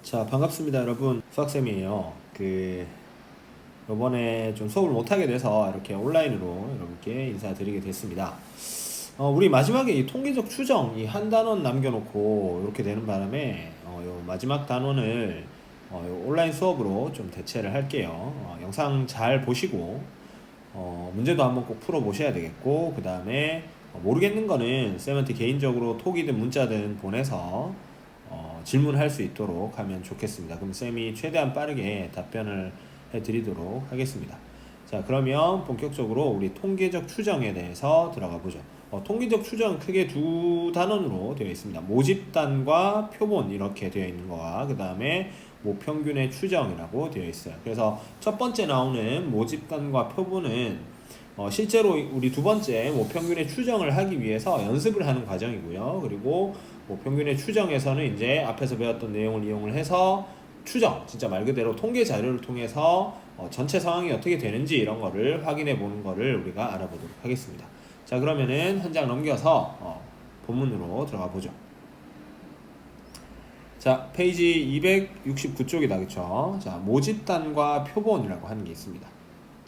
자, 반갑습니다, 여러분. 수학쌤이에요. 요번에 좀 수업을 못하게 돼서 이렇게 온라인으로 여러분께 인사드리게 됐습니다. 우리 마지막에 이 통계적 추정, 이 한 단원 남겨놓고 이렇게 되는 바람에, 요 마지막 단원을, 요 온라인 수업으로 좀 대체를 할게요. 영상 잘 보시고, 문제도 한번 꼭 풀어보셔야 되겠고, 그 다음에 모르겠는 거는 쌤한테 개인적으로 톡이든 문자든 보내서 질문할 수 있도록 하면 좋겠습니다. 그럼 쌤이 최대한 빠르게 답변을 해드리도록 하겠습니다. 자, 그러면 본격적으로 우리 통계적 추정에 대해서 들어가 보죠. 통계적 추정 크게 두 단원으로 되어 있습니다. 모집단과 표본 이렇게 되어 있는 거와 그 다음에 모평균의 추정이라고 되어 있어요. 그래서 첫 번째 나오는 모집단과 표본은 실제로 우리 두 번째 모평균의 추정을 하기 위해서 연습을 하는 과정이고요. 그리고 모평균의 추정에서는 이제 앞에서 배웠던 내용을 이용을 해서 추정, 진짜 말 그대로 통계 자료를 통해서 전체 상황이 어떻게 되는지 이런 거를 확인해 보는 거를 우리가 알아보도록 하겠습니다. 자, 그러면은 한 장 넘겨서 본문으로 들어가 보죠. 자, 페이지 269쪽이다, 그쵸? 자, 모집단과 표본이라고 하는 게 있습니다.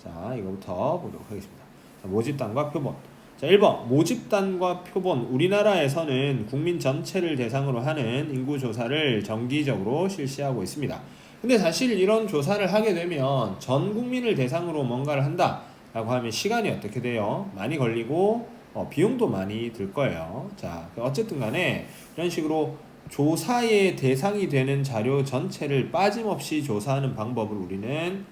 자, 이거부터 보도록 하겠습니다. 자, 모집단과 표본. 자, 1번 모집단과 표본. 우리나라에서는 국민 전체를 대상으로 하는 인구조사를 정기적으로 실시하고 있습니다. 근데 사실 이런 조사를 하게 되면 전 국민을 대상으로 뭔가를 한다 라고 하면 시간이 어떻게 돼요? 많이 걸리고 비용도 많이 들 거예요. 자, 어쨌든 간에 이런 식으로 조사의 대상이 되는 자료 전체를 빠짐없이 조사하는 방법을 우리는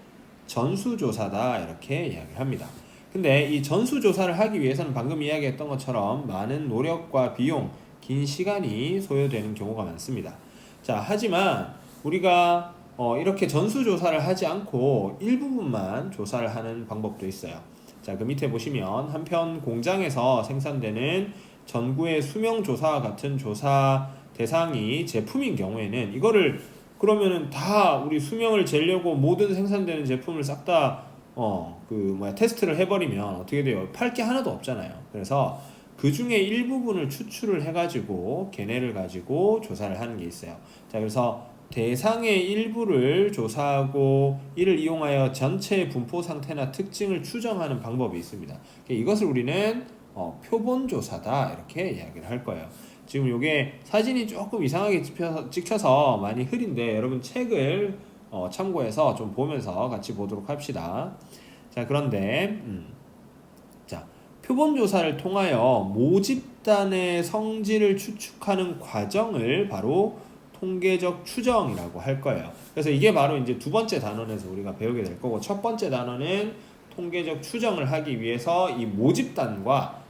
전수조사다 이렇게 이야기를 합니다. 근데 이 전수조사를 하기 위해서는 방금 이야기했던 것처럼 많은 노력과 비용, 긴 시간이 소요되는 경우가 많습니다. 자, 하지만 우리가 이렇게 전수조사를 하지 않고 일부분만 조사를 하는 방법도 있어요. 자, 그 밑에 보시면 한편 공장에서 생산되는 전구의 수명조사와 같은 조사 대상이 제품인 경우에는 이거를 그러면은 다 우리 수명을 재려고 모든 생산되는 제품을 싹 다 테스트를 해버리면 어떻게 돼요? 팔 게 하나도 없잖아요. 그래서 그 중에 일부분을 추출을 해가지고 걔네를 가지고 조사를 하는 게 있어요. 자, 그래서 대상의 일부를 조사하고 이를 이용하여 전체의 분포 상태나 특징을 추정하는 방법이 있습니다. 이것을 우리는 표본 조사다 이렇게 이야기를 할 거예요. 지금 요게 사진이 조금 이상하게 찍혀서 많이 흐린데 여러분 책을 참고해서 좀 보면서 같이 보도록 합시다. 자, 그런데 자, 표본 조사를 통하여 모집단의 성질을 추측하는 과정을 바로 통계적 추정이라고 할 거예요. 그래서 이게 바로 이제 두 번째 단원에서 우리가 배우게 될 거고, 첫 번째 단원은 통계적 추정을 하기 위해서 이 모집단과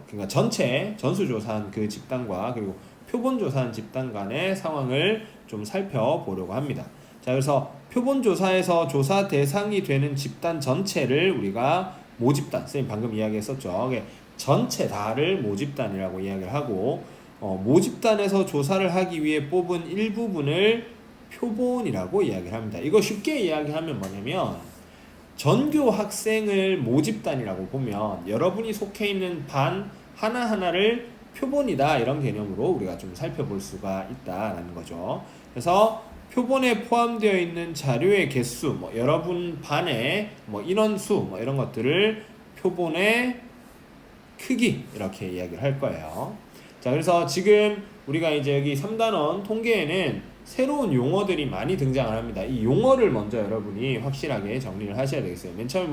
그러니까 전체 전수조사한 그 집단과 그리고 표본조사한 집단 간의 상황을 좀 살펴보려고 합니다. 자, 그래서 표본조사에서 조사 대상이 되는 집단 전체를 우리가 모집단, 선생님 방금 이야기했었죠. 전체 다를 모집단이라고 이야기를 하고, 모집단에서 조사를 하기 위해 뽑은 일부분을 표본이라고 이야기를 합니다. 이거 쉽게 이야기하면 뭐냐면 전교 학생을 모집단이라고 보면 여러분이 속해 있는 반 하나하나를 표본이다 이런 개념으로 우리가 좀 살펴볼 수가 있다라는 거죠. 그래서 표본에 포함되어 있는 자료의 개수, 여러분 반의 인원수 이런 것들을 표본의 크기 이렇게 이야기를 할 거예요. 자, 그래서 지금 우리가 이제 여기 3단원 통계에는 새로운 용어들이 많이 등장을 합니다. 이 용어를 먼저 여러분이 확실하게 정리를 하셔야 되겠어요. 맨 처음에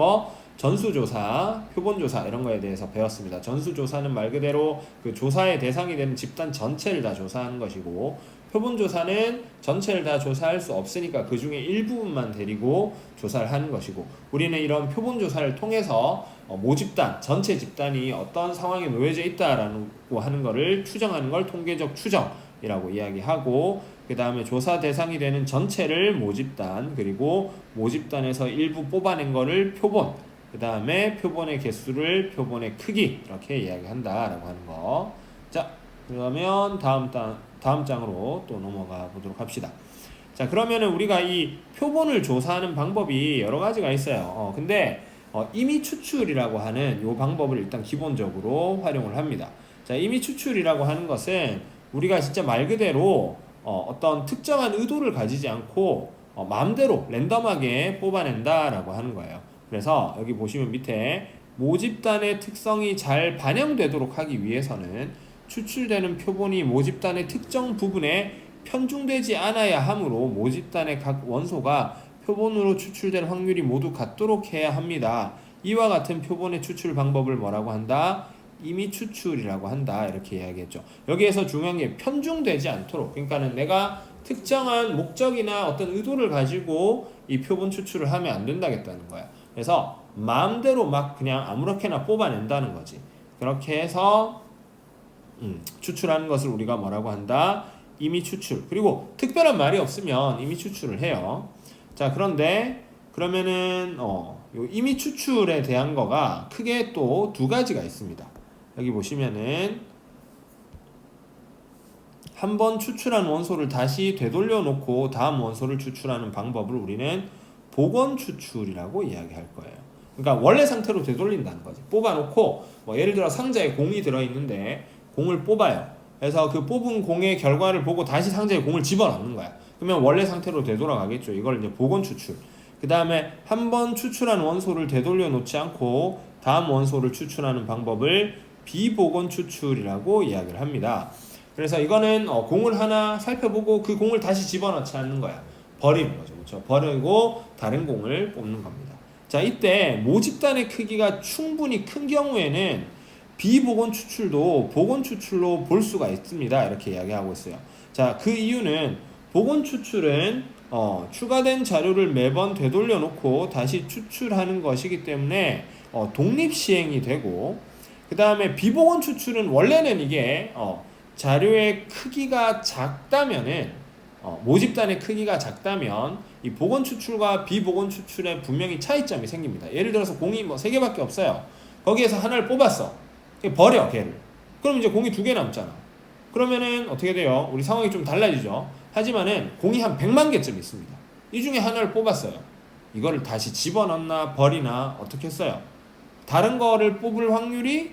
전수조사, 표본조사 이런 거에 대해서 배웠습니다. 전수조사는 말 그대로 그 조사의 대상이 되는 집단 전체를 다 조사하는 것이고, 표본조사는 전체를 다 조사할 수 없으니까 그 중에 일부분만 데리고 조사를 하는 것이고, 우리는 이런 표본조사를 통해서 모집단, 전체 집단이 어떤 상황에 놓여져 있다라고 하는 것을 추정하는 걸 통계적 추정이라고 이야기하고, 그 다음에 조사 대상이 되는 전체를 모집단, 그리고 모집단에서 일부 뽑아낸 거를 표본, 그 다음에 표본의 개수를 표본의 크기 이렇게 이야기한다라고 하는 거. 자, 그러면 다음 장으로 또 넘어가 보도록 합시다. 자, 그러면은 우리가 이 표본을 조사하는 방법이 여러 가지가 있어요. 근데 임의 추출이라고 하는 이 방법을 일단 기본적으로 활용을 합니다. 자, 임의 추출이라고 하는 것은 우리가 진짜 말 그대로 어떤 특정한 의도를 가지지 않고 마음대로 랜덤하게 뽑아낸다라고 하는 거예요. 그래서 여기 보시면 밑에 모집단의 특성이 잘 반영되도록 하기 위해서는 추출되는 표본이 모집단의 특정 부분에 편중되지 않아야 하므로 모집단의 각 원소가 표본으로 추출될 확률이 모두 같도록 해야 합니다. 이와 같은 표본의 추출 방법을 뭐라고 한다? 임의 추출이라고 한다. 이렇게 이야기했죠. 여기에서 중요한 게 편중되지 않도록, 그러니까는 내가 특정한 목적이나 어떤 의도를 가지고 이 표본 추출을 하면 안 된다겠다는 거야. 그래서 마음대로 막 그냥 아무렇게나 뽑아낸다는 거지. 그렇게 해서 추출하는 것을 우리가 뭐라고 한다? 임의 추출. 그리고 특별한 말이 없으면 임의 추출을 해요. 자, 그런데 그러면은 요 임의 추출에 대한 거가 크게 또 두 가지가 있습니다. 여기 보시면은 한번 추출한 원소를 다시 되돌려 놓고 다음 원소를 추출하는 방법을 우리는 복원 추출이라고 이야기할 거예요. 그러니까 원래 상태로 되돌린다는 거지. 뽑아놓고 뭐 예를 들어 상자에 공이 들어있는데 공을 뽑아요. 그래서 그 뽑은 공의 결과를 보고 다시 상자에 공을 집어넣는 거야. 그러면 원래 상태로 되돌아가겠죠. 이걸 이제 복원 추출. 그 다음에 한번 추출한 원소를 되돌려 놓지 않고 다음 원소를 추출하는 방법을 비복원 추출이라고 이야기를 합니다. 그래서 이거는 공을 하나 살펴보고 그 공을 다시 집어넣지 않는 거야. 버리는 거죠. 그렇죠? 버리고 다른 공을 뽑는 겁니다. 자, 이때 모집단의 크기가 충분히 큰 경우에는 비복원 추출도 복원 추출로 볼 수가 있습니다. 이렇게 이야기하고 있어요. 자, 그 이유는 복원 추출은 추가된 자료를 매번 되돌려 놓고 다시 추출하는 것이기 때문에 독립 시행이 되고, 그 다음에 비복원 추출은 원래는 이게 자료의 크기가 작다면은 모집단의 크기가 작다면 이 복원 추출과 비복원 추출에 분명히 차이점이 생깁니다. 예를 들어서 공이 뭐 3개밖에 없어요. 거기에서 하나를 뽑았어. 버려 걔를. 그럼 이제 공이 2개 남잖아. 그러면은 어떻게 돼요? 우리 상황이 좀 달라지죠. 하지만은 공이 한 100만 개쯤 있습니다. 이 중에 하나를 뽑았어요. 이거를 다시 집어넣나 버리나 어떻게 했어요? 다른 거를 뽑을 확률이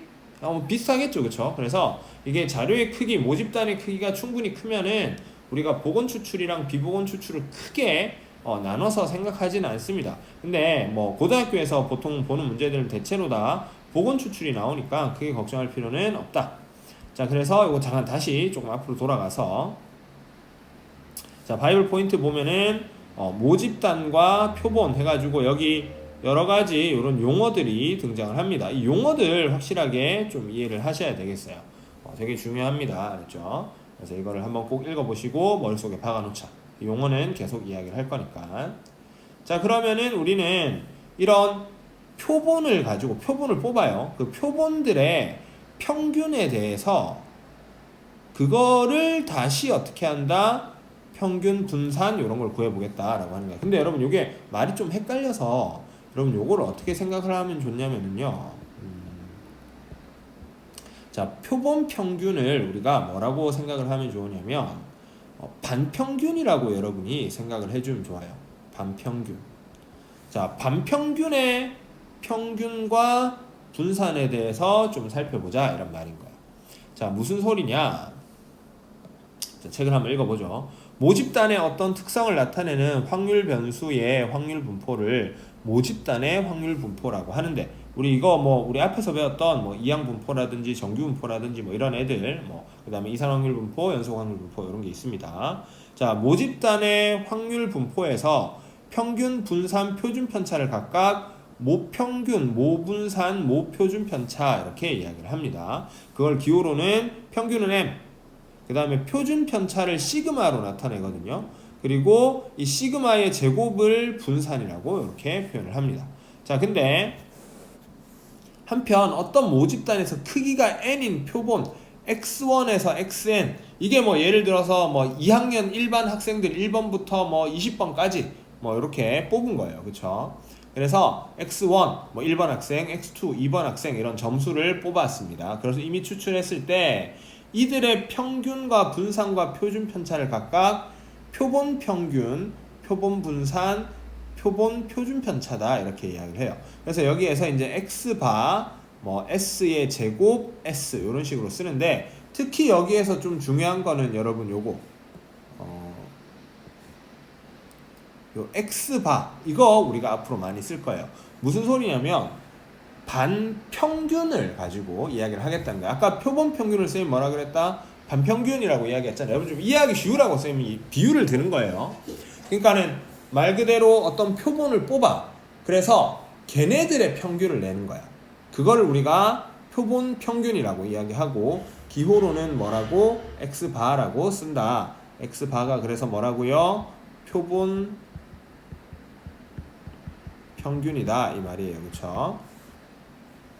비슷하겠죠. 그렇죠? 그래서 이게 자료의 크기, 모집단의 크기가 충분히 크면은 우리가 복원 추출이랑 비복원 추출을 크게 나눠서 생각하지는 않습니다. 근데 뭐 고등학교에서 보통 보는 문제들은 대체로 다 복원 추출이 나오니까 크게 걱정할 필요는 없다. 자, 그래서 이거 잠깐 다시 조금 앞으로 돌아가서 자, 바이블 포인트 보면은 모집단과 표본 해가지고 여기 여러 가지 이런 용어들이 등장을 합니다. 이 용어들 확실하게 좀 이해를 하셔야 되겠어요. 되게 중요합니다. 그렇죠? 그래서 이거를 한번 꼭 읽어보시고 머릿속에 박아놓자. 이 용어는 계속 이야기를 할 거니까. 자, 그러면은 우리는 이런 표본을 가지고 표본을 뽑아요. 그 표본들의 평균에 대해서 그거를 다시 어떻게 한다? 평균 분산 이런 걸 구해보겠다라고 하는 거예요. 근데 여러분 이게 말이 좀 헷갈려서 여러분 요거를 어떻게 생각을 하면 좋냐면요. 자, 표본 평균을 우리가 뭐라고 생각을 하면 좋으냐면 반평균이라고 여러분이 생각을 해주면 좋아요. 반평균. 자, 반평균의 평균과 분산에 대해서 좀 살펴보자 이런 말인 거예요. 자, 무슨 소리냐? 자, 책을 한번 읽어보죠. 모집단의 어떤 특성을 나타내는 확률 변수의 확률 분포를 모집단의 확률 분포라고 하는데, 우리 이거 뭐 우리 앞에서 배웠던 뭐 이항 분포라든지 정규 분포라든지 뭐 이런 애들, 뭐 그다음에 이산 확률 분포, 연속 확률 분포 이런 게 있습니다. 자, 모집단의 확률 분포에서 평균, 분산, 표준 편차를 각각 모평균, 모분산, 모표준 편차 이렇게 이야기를 합니다. 그걸 기호로는 평균은 M, 그 다음에 표준 편차를 시그마로 나타내거든요. 그리고 이 시그마의 제곱을 분산이라고 이렇게 표현을 합니다. 자, 근데 한편 어떤 모집단에서 크기가 n인 표본 x1에서 xn, 이게 뭐 예를 들어서 뭐 2학년 일반 학생들 1번부터 뭐 20번까지 뭐 이렇게 뽑은 거예요. 그쵸? 그래서 x1 뭐 1번 학생, x2 2번 학생 이런 점수를 뽑았습니다. 그래서 이미 추출했을 때 이들의 평균과 분산과 표준 편차를 각각 표본 평균, 표본 분산, 표본 표준 편차다 이렇게 이야기를 해요. 그래서 여기에서 이제 x바 뭐 s의 제곱 s 이런 식으로 쓰는데, 특히 여기에서 좀 중요한 거는 여러분 요거 요 x바 이거 우리가 앞으로 많이 쓸 거예요. 무슨 소리냐면 반평균을 가지고 이야기를 하겠다는 거야. 아까 표본 평균을 쌤이 뭐라 그랬다? 반평균이라고 이야기했잖아요. 여러분 좀 이해하기 쉬우라고 쌤이 비유를 드는 거예요. 그러니까는 말 그대로 어떤 표본을 뽑아. 그래서 걔네들의 평균을 내는 거야. 그거를 우리가 표본 평균이라고 이야기하고 기호로는 뭐라고? x바라고 쓴다. x바가 그래서 뭐라고요? 표본 평균이다 이 말이에요. 그렇죠?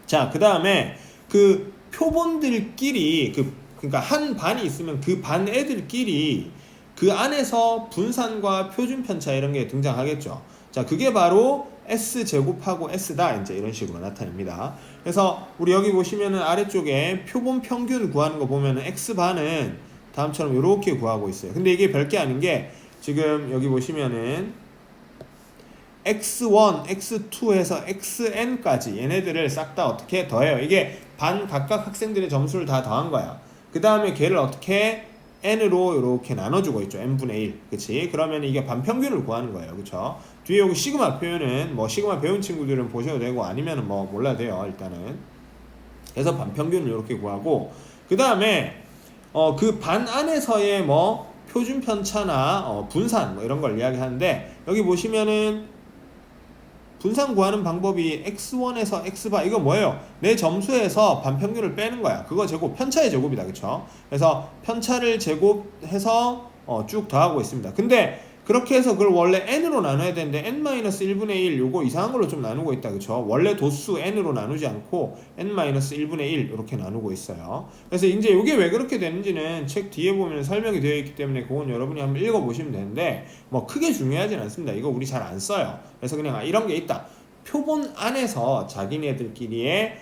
자, 그 다음에 그 표본들끼리 그러니까 한 반이 있으면 그 반 애들끼리 그 안에서 분산과 표준 편차 이런 게 등장하겠죠. 자, 그게 바로 S 제곱하고 S다 이제 이런 식으로 나타냅니다. 그래서 우리 여기 보시면은 아래쪽에 표본 평균 구하는 거 보면은 X 반은 다음처럼 이렇게 구하고 있어요. 근데 이게 별게 아닌 게 지금 여기 보시면은 x1, x2 해서 xn까지 얘네들을 싹 다 어떻게 더해요. 이게 반 각각 학생들의 점수를 다 더한 거야. 그 다음에 걔를 어떻게 n으로 이렇게 나눠주고 있죠. n분의 1. 그치? 그러면 이게 반평균을 구하는 거예요. 그쵸? 뒤에 여기 시그마 표현은 뭐 시그마 배운 친구들은 보셔도 되고 아니면 뭐 몰라도 돼요. 일단은. 그래서 반평균을 이렇게 구하고 그 다음에 그 반 안에서의 뭐 표준 편차나 분산 뭐 이런 걸 이야기하는데 여기 보시면은 분산 구하는 방법이 x1에서 x바 이거 뭐예요? 내 점수에서 반평균을 빼는 거야. 그거 제곱 편차의 제곱이다. 그쵸? 그래서 편차를 제곱해서 쭉 더하고 있습니다. 근데 그렇게 해서 그걸 원래 n으로 나눠야 되는데 n-1분의 1 요거 이상한 걸로 좀 나누고 있다. 그쵸? 원래 도수 n으로 나누지 않고 n-1분의 1 이렇게 나누고 있어요. 그래서 이제 이게 왜 그렇게 되는지는 책 뒤에 보면 설명이 되어 있기 때문에 그건 여러분이 한번 읽어보시면 되는데 뭐 크게 중요하진 않습니다. 이거 우리 잘 안 써요. 그래서 그냥 이런 게 있다. 표본 안에서 자기네들끼리의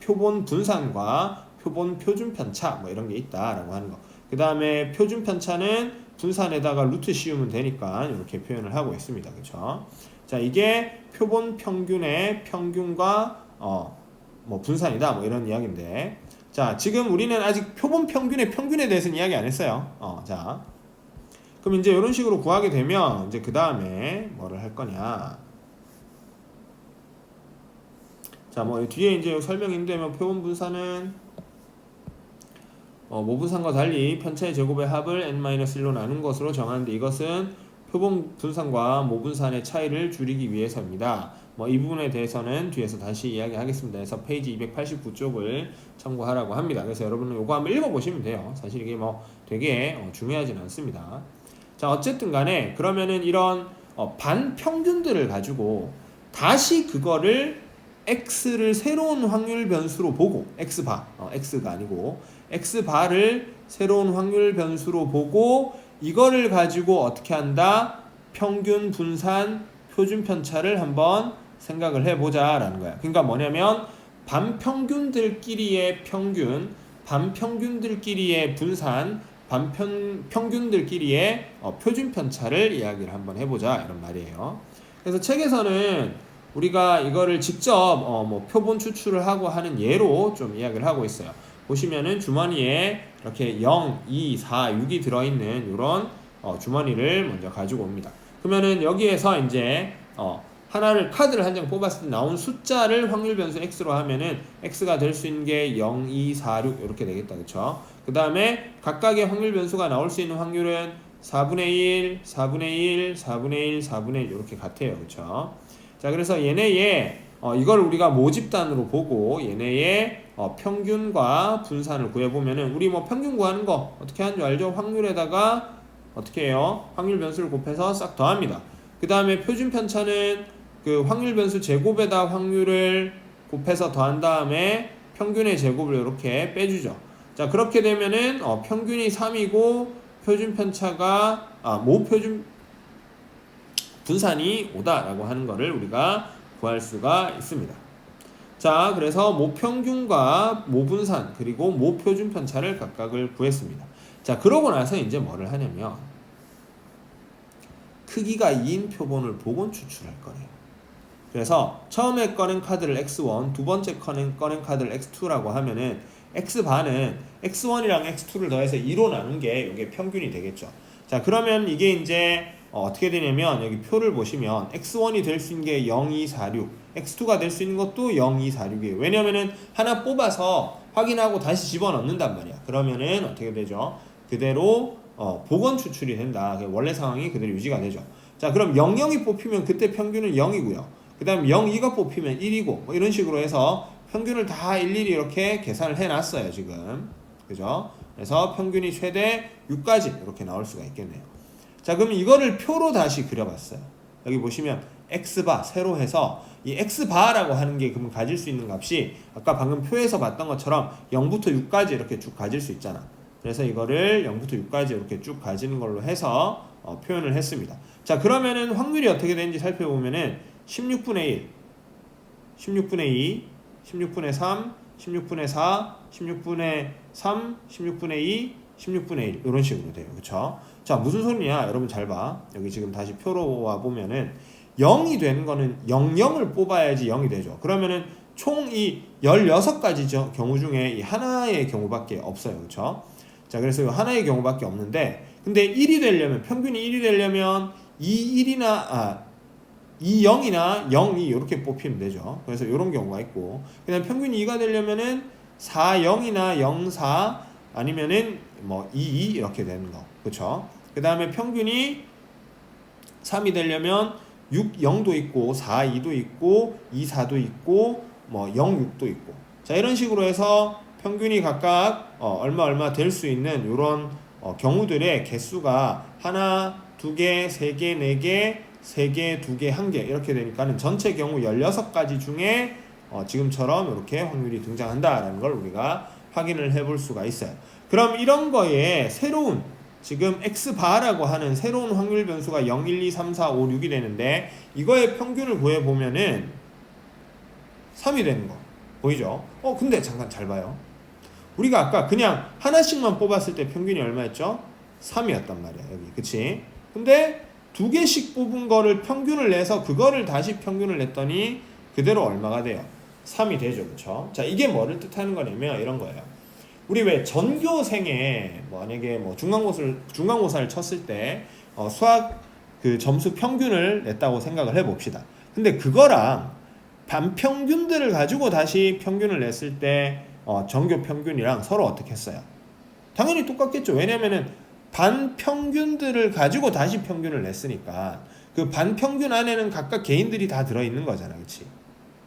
표본 분산과 표본 표준 편차 뭐 이런 게 있다라고 하는 거. 그 다음에 표준 편차는 분산에다가 루트 씌우면 되니까 이렇게 표현을 하고 있습니다. 그렇죠? 자, 이게 표본 평균의 평균과 뭐 분산이다 뭐 이런 이야기인데, 자, 지금 우리는 아직 표본 평균의 평균에 대해서는 이야기 안 했어요. 자, 그럼 이제 이런 식으로 구하게 되면 이제 그 다음에 뭐를 할 거냐? 자, 뭐 뒤에 이제 설명인데 뭐 표본 분산은 모분산과 달리 편차의 제곱의 합을 n-1로 나눈 것으로 정하는데 이것은 표본 분산과 모분산의 차이를 줄이기 위해서입니다. 뭐 이 부분에 대해서는 뒤에서 다시 이야기하겠습니다. 그래서 페이지 289쪽을 참고하라고 합니다. 그래서 여러분은 이거 한번 읽어보시면 돼요. 사실 이게 뭐 되게 중요하진 않습니다. 자, 어쨌든 간에 그러면은 이런 반평균들을 가지고 다시 그거를 x를 새로운 확률 변수로 보고 x바, x가 아니고 x바를 새로운 확률 변수로 보고 이거를 가지고 어떻게 한다? 평균 분산 표준 편차를 한번 생각을 해보자 라는 거야. 그러니까 뭐냐면 반평균들끼리의 평균, 반평균들끼리의 분산, 반평균들끼리의 표준 편차를 이야기를 한번 해보자 이런 말이에요. 그래서 책에서는 우리가 이거를 직접 뭐 표본 추출을 하고 하는 예로 좀 이야기를 하고 있어요. 보시면은 주머니에 이렇게 0, 2, 4, 6이 들어있는 이런 주머니를 먼저 가지고 옵니다. 그러면은 여기에서 이제 하나를 카드를 한 장 뽑았을 때 나온 숫자를 확률 변수 x로 하면은 x가 될 수 있는 게 0, 2, 4, 6 이렇게 되겠다. 그쵸? 그 다음에 각각의 확률 변수가 나올 수 있는 확률은 4분의 1, 4분의 1, 4분의 1, 4분의 1 이렇게 같아요. 그쵸? 자, 그래서 얘네의 이걸 우리가 모집단으로 보고 얘네의 평균과 분산을 구해보면은 우리 뭐 평균 구하는 거 어떻게 하는 줄 알죠? 확률에다가 어떻게 해요? 확률 변수를 곱해서 싹 더합니다. 그 다음에 표준 편차는 그 확률 변수 제곱에다 확률을 곱해서 더한 다음에 평균의 제곱을 이렇게 빼주죠. 자, 그렇게 되면은 평균이 3이고 표준 편차가 모표준 분산이 5다라고 하는 거를 우리가 구할 수가 있습니다. 자, 그래서 모평균과 모분산 그리고 모표준 편차를 각각을 구했습니다. 자, 그러고 나서 이제 뭐를 하냐면 크기가 2인 표본을 보곤 추출할 거예요. 그래서 처음에 꺼낸 카드를 x1, 두 번째 꺼낸 카드를 x2라고 하면은 x반은 x1이랑 x2를 더해서 2로 나눈 게 이게 평균이 되겠죠. 자, 그러면 이게 이제 어떻게 되냐면 여기 표를 보시면 x1이 될 수 있는 게 0, 2, 4, 6, x2가 될 수 있는 것도 0, 2, 4, 6이에요. 왜냐면은 하나 뽑아서 확인하고 다시 집어넣는단 말이야. 그러면은 어떻게 되죠? 그대로 복원 추출이 된다. 원래 상황이 그대로 유지가 되죠. 자, 그럼 0, 0이 뽑히면 그때 평균은 0이고요. 그 다음 0, 2가 뽑히면 1이고 뭐 이런 식으로 해서 평균을 다 일일이 이렇게 계산을 해놨어요. 지금. 그죠? 그래서 평균이 최대 6까지 이렇게 나올 수가 있겠네요. 자, 그럼 이거를 표로 다시 그려봤어요. 여기 보시면 x바 세로 해서 이 x바라고 하는 게 그러면 가질 수 있는 값이 아까 방금 표에서 봤던 것처럼 0부터 6까지 이렇게 쭉 가질 수 있잖아. 그래서 이거를 0부터 6까지 이렇게 쭉 가지는 걸로 해서 표현을 했습니다. 자, 그러면은 확률이 어떻게 되는지 살펴보면은 16분의 1, 16분의 2, 16분의 3, 16분의 4, 16분의 3, 16분의 2, 16분의 1 이런 식으로 돼요. 그쵸? 자, 무슨 소리냐? 여러분 잘 봐. 여기 지금 다시 표로 와 보면은 0이 되는 거는 00을 뽑아야지 0이 되죠. 그러면은 총 이 16가지 경우 중에 이 하나의 경우밖에 없어요. 그쵸? 자, 그래서 이 하나의 경우밖에 없는데 근데 1이 되려면 평균이 1이 되려면 2, 0이나 0, 2 이렇게 뽑히면 되죠. 그래서 이런 경우가 있고 그다음 평균이 2가 되려면은 4, 0이나 0, 4 아니면은 뭐 2, 2 이렇게 되는 거. 그쵸? 그 다음에 평균이 3이 되려면 6, 0도 있고 4, 2도 있고 2, 4도 있고 뭐 0, 6도 있고 자 이런 식으로 해서 평균이 각각 얼마 될 수 있는 이런 경우들의 개수가 하나, 두 개, 세 개, 네 개, 세 개, 두 개, 한 개 이렇게 되니까는 전체 경우 16가지 중에 지금처럼 이렇게 확률이 등장한다라는 걸 우리가 확인을 해볼 수가 있어요. 그럼 이런 거에 새로운 지금 x바라고 하는 새로운 확률 변수가 0, 1, 2, 3, 4, 5, 6이 되는데 이거의 평균을 구해보면은 3이 되는 거 보이죠? 근데 잠깐 잘 봐요. 우리가 아까 그냥 하나씩만 뽑았을 때 평균이 얼마였죠? 3이었단 말이야 여기 그치? 근데 두 개씩 뽑은 거를 평균을 내서 그거를 다시 평균을 냈더니 그대로 얼마가 돼요? 3이 되죠. 그쵸? 자, 이게 뭐를 뜻하는 거냐면 이런 거예요. 우리 왜 전교생에 만약에 뭐 중간고사를 쳤을 때 수학 그 점수 평균을 냈다고 생각을 해 봅시다. 근데 그거랑 반평균들을 가지고 다시 평균을 냈을 때 전교 평균이랑 서로 어떻게 했어요? 당연히 똑같겠죠. 왜냐면은 반평균들을 가지고 다시 평균을 냈으니까 그 반평균 안에는 각각 개인들이 다 들어있는 거잖아. 그치?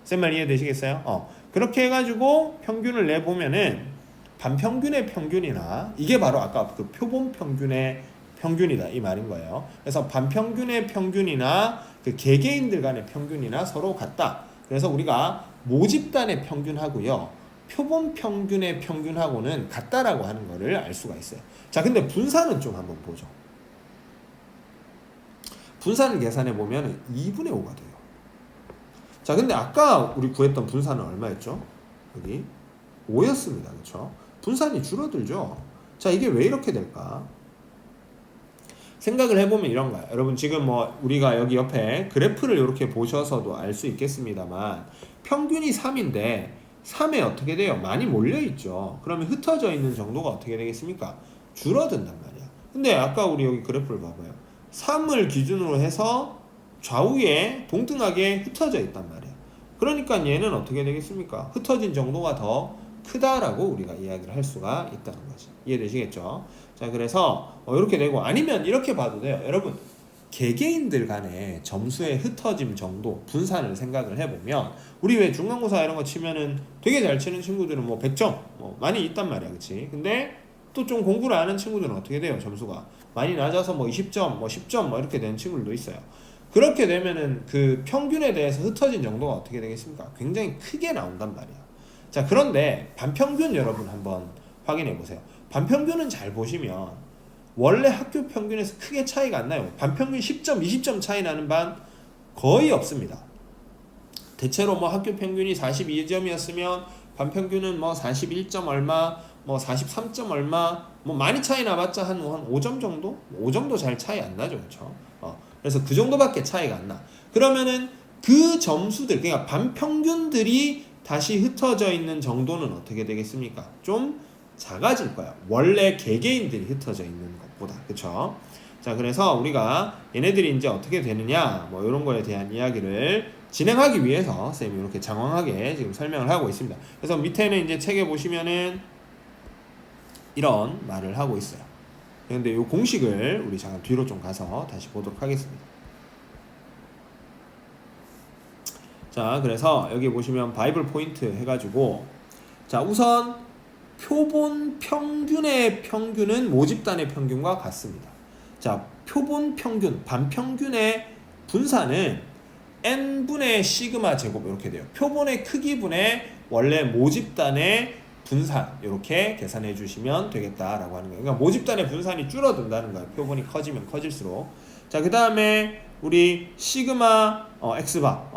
쌤 말 이해되시겠어요? 그렇게 해가지고 평균을 내보면은 반평균의 평균이나 이게 바로 아까 그 표본 평균의 평균이다 이 말인 거예요. 그래서 반평균의 평균이나 그 개개인들 간의 평균이나 서로 같다. 그래서 우리가 모집단의 평균하고요 표본 평균의 평균하고는 같다라고 하는 거를 알 수가 있어요. 자, 근데 분산은 좀 한번 보죠. 분산을 계산해 보면 2분의 5가 돼요. 자, 근데 아까 우리 구했던 분산은 얼마였죠? 여기 5였습니다. 그렇죠? 분산이 줄어들죠. 자, 이게 왜 이렇게 될까? 생각을 해보면 이런 거야. 여러분 지금 뭐 우리가 여기 옆에 그래프를 이렇게 보셔서도 알 수 있겠습니다만 평균이 3인데 3에 어떻게 돼요? 많이 몰려있죠. 그러면 흩어져 있는 정도가 어떻게 되겠습니까? 줄어든단 말이야. 근데 아까 우리 여기 그래프를 봐봐요. 3을 기준으로 해서 좌우에 동등하게 ht어져 있단 말이야. 그러니까 얘는 어떻게 되겠습니까? 흩어진 정도가 더 크다라고 우리가 이야기를 할 수가 있다는 거지. 이해되시겠죠? 자, 그래서 이렇게 되고 아니면 이렇게 봐도 돼요. 여러분 개개인들 간의 점수의 흩어짐 정도 분산을 생각을 해보면 우리 왜 중간고사 이런 거 치면은 되게 잘 치는 친구들은 뭐 100점 많이 있단 말이야. 그치? 근데 또 좀 공부를 아는 친구들은 어떻게 돼요? 점수가 많이 낮아서 뭐 20점, 뭐 10점 뭐 이렇게 되는 친구들도 있어요. 그렇게 되면은 그 평균에 대해서 흩어진 정도가 어떻게 되겠습니까? 굉장히 크게 나온단 말이야. 자, 그런데 반평균 여러분 한번 확인해 보세요. 반평균은 잘 보시면 원래 학교 평균에서 크게 차이가 안 나요. 반평균 10점, 20점 차이 나는 반 거의 없습니다. 대체로 뭐 학교 평균이 42점이었으면 반평균은 뭐 41점 얼마, 뭐 43점 얼마, 뭐 많이 차이 나봤자 한 5점 정도? 5 정도 잘 차이 안 나죠. 그렇죠? 그래서 그 정도밖에 차이가 안 나. 그러면은 그 점수들, 그러니까 반평균들이 다시 흩어져 있는 정도는 어떻게 되겠습니까? 좀 작아질 거야. 원래 개개인들이 흩어져 있는 것보다. 그쵸? 자, 그래서 우리가 얘네들이 이제 어떻게 되느냐, 뭐 이런 거에 대한 이야기를 진행하기 위해서 쌤이 이렇게 장황하게 지금 설명을 하고 있습니다. 그래서 밑에는 이제 책에 보시면은 이런 말을 하고 있어요. 그런데 이 공식을 우리 잠깐 뒤로 좀 가서 다시 보도록 하겠습니다. 자, 그래서 여기 보시면 바이블 포인트 해가지고, 자, 우선 표본 평균의 평균은 모집단의 평균과 같습니다. 자, 표본 평균, 반평균의 분산은 n분의 시그마 제곱 이렇게 돼요. 표본의 크기분의 원래 모집단의 분산 이렇게 계산해 주시면 되겠다라고 하는 거예요. 그러니까 모집단의 분산이 줄어든다는 거예요. 표본이 커지면 커질수록. 자, 그 다음에 우리 시그마 x바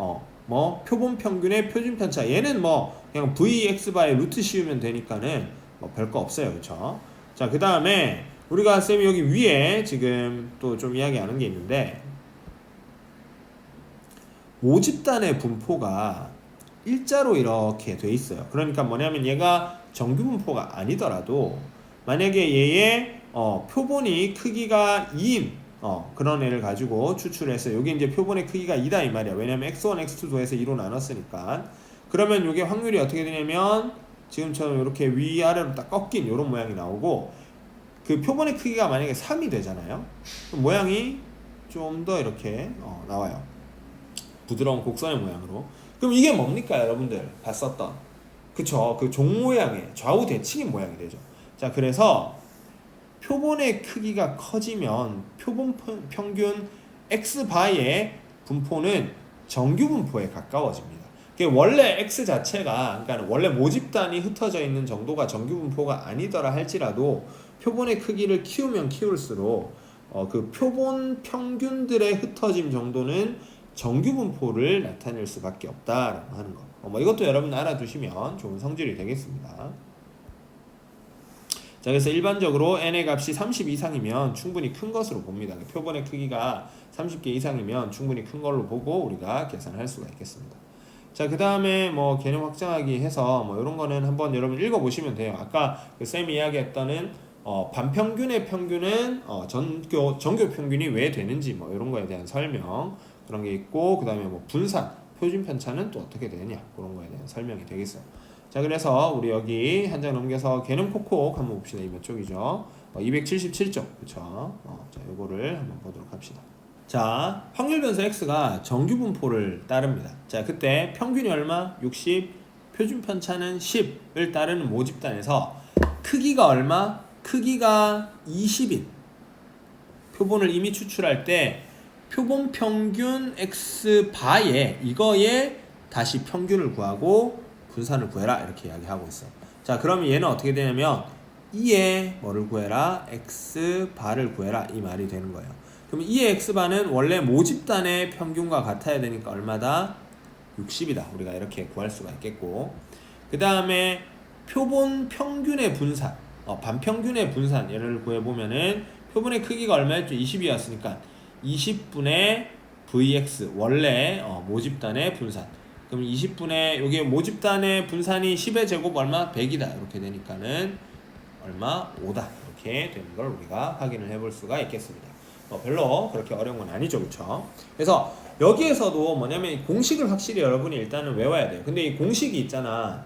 뭐 표본 평균의 표준 편차, 얘는 뭐 그냥 v x바의 루트 씌우면 되니까는 뭐 별거 없어요. 그렇죠? 자, 그 다음에 우리가 쌤이 여기 위에 지금 또 좀 이야기하는 게 있는데, 모집단의 분포가 일자로 이렇게 돼 있어요. 그러니까 뭐냐면 얘가 정규 분포가 아니더라도 만약에 얘의 표본이 크기가 2인 그런 애를 가지고 추출해서 여기 이제 표본의 크기가 2다 이 말이야. 왜냐면 x1, x2도 해서 2로 나눴으니까. 그러면 이게 확률이 어떻게 되냐면 지금처럼 이렇게 위아래로 딱 꺾인 이런 모양이 나오고, 그 표본의 크기가 만약에 3이 되잖아요. 그럼 모양이 좀 더 이렇게 나와요. 부드러운 곡선의 모양으로. 그럼 이게 뭡니까 여러분들 봤었던, 그쵸, 그 종 모양의 좌우 대칭인 모양이 되죠. 자, 그래서 표본의 크기가 커지면 표본 평균 x바의 분포는 정규 분포에 가까워집니다. 원래 x 자체가, 그러니까 원래 모집단이 흩어져 있는 정도가 정규 분포가 아니더라 할지라도 표본의 크기를 키우면 키울수록 그 표본 평균들의 흩어짐 정도는 정규 분포를 나타낼 수밖에 없다라고 하는 거. 뭐 이것도 여러분 알아두시면 좋은 성질이 되겠습니다. 자, 그래서 일반적으로 n의 값이 30 이상이면 충분히 큰 것으로 봅니다. 표본의 크기가 30개 이상이면 충분히 큰 걸로 보고 우리가 계산할 수가 있겠습니다. 자, 그 다음에 뭐 개념 확장하기 해서 뭐 이런 거는 한번 여러분 읽어보시면 돼요. 아까 그 쌤이 이야기했던 반평균의 평균은 정규 평균이 왜 되는지 뭐 이런 거에 대한 설명, 그런 게 있고, 그 다음에 뭐 분산, 표준 편차는 또 어떻게 되냐, 그런 거에 대한 설명이 되겠어요. 자, 그래서 우리 여기 한 장 넘겨서 개념 콕콕 한번 봅시다. 이 몇 쪽이죠? 277쪽, 그쵸? 자, 요거를 한번 보도록 합시다. 자, 확률 변수 x가 정규 분포를 따릅니다. 자, 그때 평균이 얼마? 60, 표준 편차는 10을 따르는 모집단에서 크기가 얼마? 크기가 20인 표본을 이미 추출할 때 표본 평균 x바에 이거에 다시 평균을 구하고 분산을 구해라 이렇게 이야기하고 있어. 자, 그러면 얘는 어떻게 되냐면 2에 뭐를 구해라? x바를 구해라 이 말이 되는 거예요. 그럼 2의 x바는 원래 모집단의 평균과 같아야 되니까 얼마다? 60이다. 우리가 이렇게 구할 수가 있겠고, 그 다음에 표본 평균의 분산, 반평균의 분산 얘를 구해보면은 표본의 크기가 얼마였죠? 20이었으니까 20분의 vx 원래 모집단의 분산. 그럼 20분의 여기 모집단의 분산이 10의 제곱 얼마? 100이다. 이렇게 되니까는 얼마? 5다. 이렇게 되는 걸 우리가 확인을 해볼 수가 있겠습니다. 별로 그렇게 어려운 건 아니죠, 그렇죠? 그래서 여기에서도 뭐냐면 이 공식을 확실히 여러분이 일단은 외워야 돼요. 근데 이 공식이 있잖아,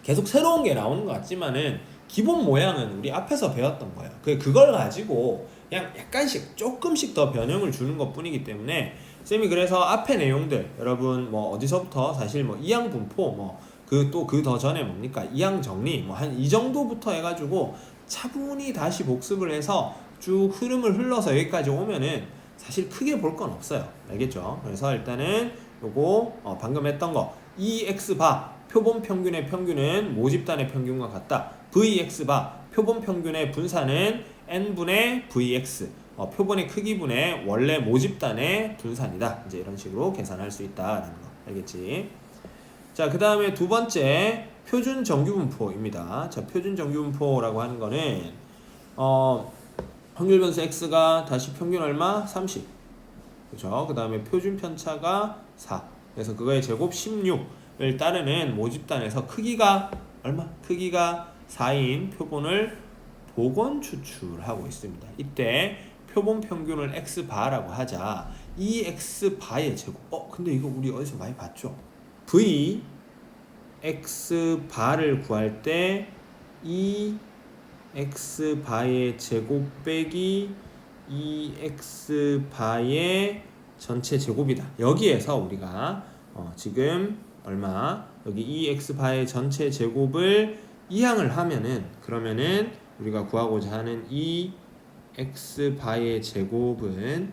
계속 새로운 게 나오는 것 같지만은 기본 모양은 우리 앞에서 배웠던 거예요. 그걸 가지고 그냥 약간씩 조금씩 더 변형을 주는 것 뿐이기 때문에 쌤이 그래서 앞에 내용들 여러분 뭐 어디서부터 사실 뭐 이항 분포 뭐 그 또 그 더 전에 뭡니까 이항 정리 뭐 한 이 정도부터 해가지고 차분히 다시 복습을 해서 쭉 흐름을 흘러서 여기까지 오면은 사실 크게 볼 건 없어요. 알겠죠? 그래서 일단은 요거 방금 했던 거 EX바 표본 평균의 평균은 모집단의 평균과 같다. VX바 표본 평균의 분산은 n분의 VX 표본의 크기분의 원래 모집단의 분산이다. 이제 이런 식으로 계산할 수 있다라는 거. 알겠지? 자, 그 다음에 두 번째 표준 정규분포입니다. 자, 표준 정규분포라고 하는 거는 확률 변수 x가 다시 평균 얼마? 30. 그죠? 그 다음에 표준 편차가 4. 그래서 그거의 제곱 16을 따르는 모집단에서 크기가 얼마? 크기가 4인 표본을 복원 추출하고 있습니다. 이때 표본 평균을 x바라고 하자. 이 x바의 제곱. 근데 이거 우리 어디서 많이 봤죠? v x바를 구할 때 이 x바의 제곱 빼기 이 x바의 전체 제곱이다. 여기에서 우리가 지금 얼마? 여기 이 x바의 전체 제곱을 이항을 하면은, 그러면은 우리가 구하고자 하는 이 x바의 제곱은